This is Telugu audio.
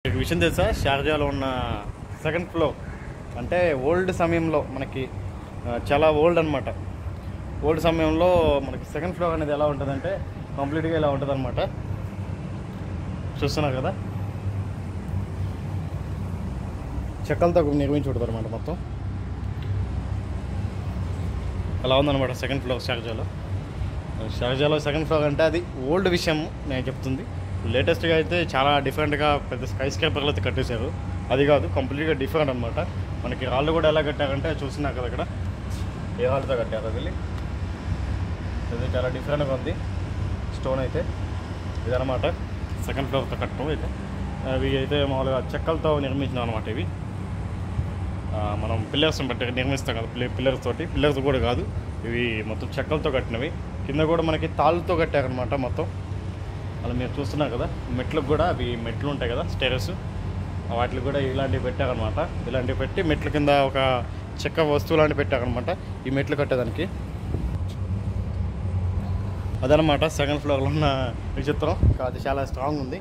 మీకు విషయం తెలుసా, షార్జాలో ఉన్న సెకండ్ ఫ్లోర్ అంటే ఓల్డ్ సమయంలో మనకి చాలా ఓల్డ్ అనమాట. ఓల్డ్ సమయంలో మనకి సెకండ్ ఫ్లోర్ అనేది ఎలా ఉంటుందంటే కంప్లీట్గా ఇలా ఉంటుంది అనమాట. చూస్తున్నారు కదా, చెక్కలతో నిర్మించి ఉంటుంది అనమాట. మొత్తం అలా ఉందన్నమాట సెకండ్ ఫ్లోర్ షార్జాలో. సెకండ్ ఫ్లోర్ అంటే అది ఓల్డ్ విషయం నేను చెప్తుంది. లేటెస్ట్గా అయితే చాలా డిఫరెంట్గా పెద్ద స్కై స్కేపర్లు అయితే కట్టేశారు. అది కాదు, కంప్లీట్గా డిఫరెంట్ అనమాట. మనకి రాళ్ళు కూడా ఎలా కట్టారంటే చూస్తున్నా కదా, ఇక్కడ ఏ రాళ్ళతో కట్టారు అది చాలా డిఫరెంట్గా ఉంది. స్టోన్ అయితే ఇదనమాట సెకండ్ ఫ్లోర్తో కట్టడం అయితే. అవి అయితే మామూలుగా చెక్కలతో నిర్మించినాం అనమాట. ఇవి మనం పిల్లర్స్ బట్టి నిర్మిస్తాం కదా, పిల్లర్స్ కూడా కాదు, ఇవి మొత్తం చెక్కలతో కట్టినవి. కింద కూడా మనకి తాళ్ళతో కట్టారనమాట మొత్తం. అలా మీరు చూస్తున్నారు కదా, మెట్లకు కూడా అవి మెట్లు ఉంటాయి కదా, స్టెయిర్స్, వాటికి కూడా ఇలాంటివి పెట్టారనమాట. ఇలాంటివి పెట్టి మెట్ల కింద ఒక చెక్క వస్తువు లాంటివి పెట్టారనమాట ఈ మెట్లు కట్టేదానికి. అదనమాట సెకండ్ ఫ్లోర్లో ఉన్న విచిత్రం. అది చాలా స్ట్రాంగ్ ఉంది.